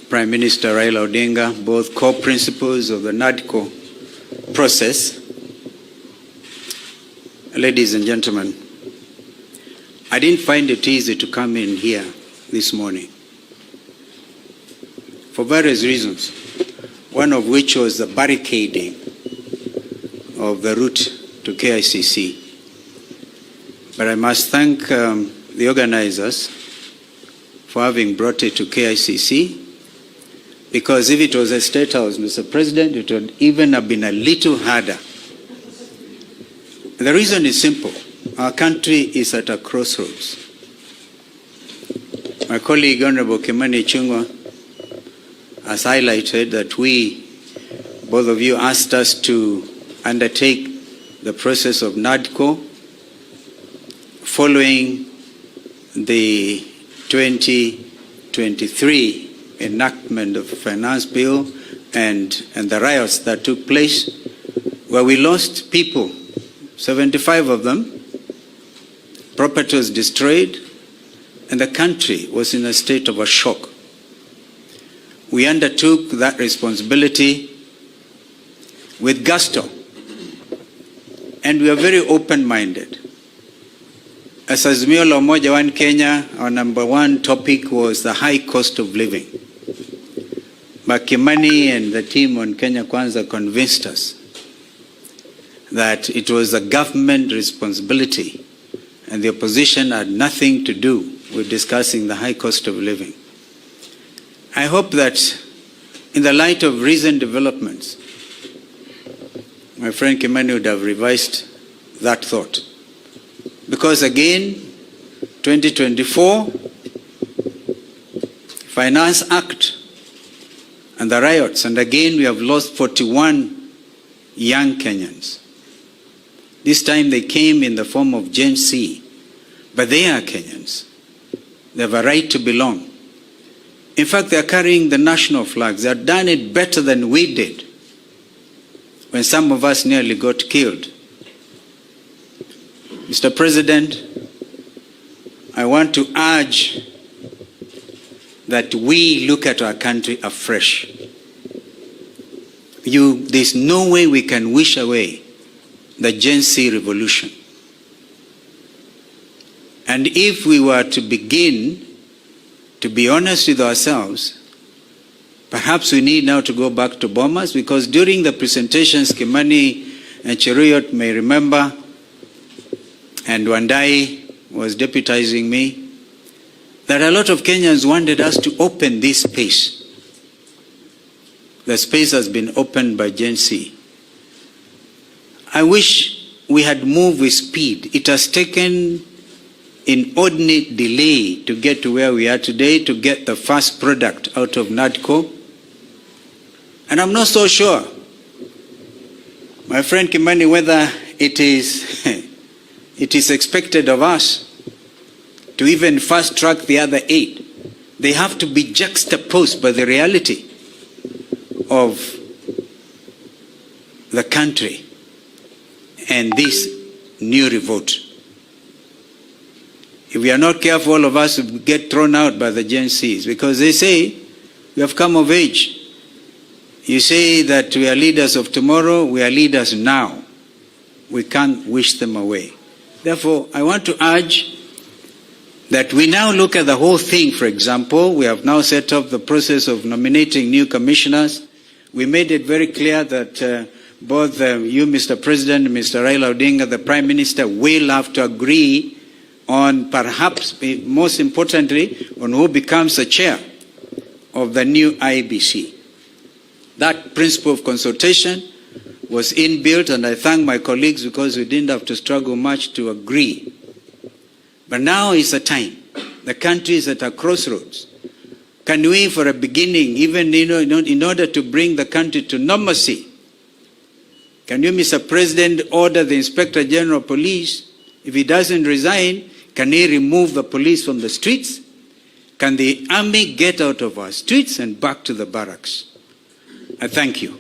Prime Minister Raila Odinga, both co-principals of the NADCO process. Ladies and gentlemen, I didn't find it easy to come in here this morning for various reasons, one of which was the barricading of the route to KICC. But I must thank the organizers for having brought it to KICC, because if it was a State House, Mr. President, it would even have been a little harder. The reason is simple. Our country is at a crossroads. My colleague, Honorable Kimani Ichung'wah, has highlighted that both of you asked us to undertake the process of NADCO following the 2023 enactment of the finance bill and the riots that took place, where we lost people, 75 of them, property was destroyed, and the country was in a state of a shock. We undertook that responsibility with gusto, and we are very open-minded. As Azimio la Umoja One Kenya, our number one topic was the high cost of living. But Kimani and the team on Kenya Kwanza convinced us that it was a government responsibility and the opposition had nothing to do with discussing the high cost of living. I hope that in the light of recent developments, my friend Kimani would have revised that thought. Because again, 2024, Finance Act and the riots, and again we have lost 41 young Kenyans. This time they came in the form of Gen Z, but they are Kenyans. They have a right to belong. In fact, they are carrying the national flags. They have done it better than we did when some of us nearly got killed. Mr. President, I want to urge that we look at our country afresh. There's no way we can wish away the Gen Z revolution. And if we were to begin to be honest with ourselves, perhaps we need now to go back to Bomas, because during the presentations, Kimani and Cheruyot may remember, and Wandai was deputizing me, that a lot of Kenyans wanted us to open this space. The space has been opened by Gen Z. I wish we had moved with speed. It has taken inordinate delay to get to where we are today, to get the first product out of NADCO. And I'm not so sure, my friend Kimani, whether it is expected of us to even fast track the other 8. They have to be juxtaposed by the reality of the country and this new revolt. If we are not careful, all of us will get thrown out by the Gen Zs, because they say we have come of age. You say that we are leaders of tomorrow, we are leaders now. We can't wish them away. Therefore, I want to urge that we now look at the whole thing. For example, we have now set up the process of nominating new commissioners. We made it very clear that both you, Mr. President, and Mr. Raila Odinga, the Prime Minister, will have to agree on, perhaps most importantly, on who becomes the chair of the new IBC. That principle of consultation was inbuilt, and I thank my colleagues because we didn't have to struggle much to agree. But now is the time. The country is at a crossroads. Can we, for a beginning, even in order to bring the country to normalcy, can you, Mr. President, order the Inspector General of Police, if he doesn't resign, can he remove the police from the streets? Can the army get out of our streets and back to the barracks? I thank you.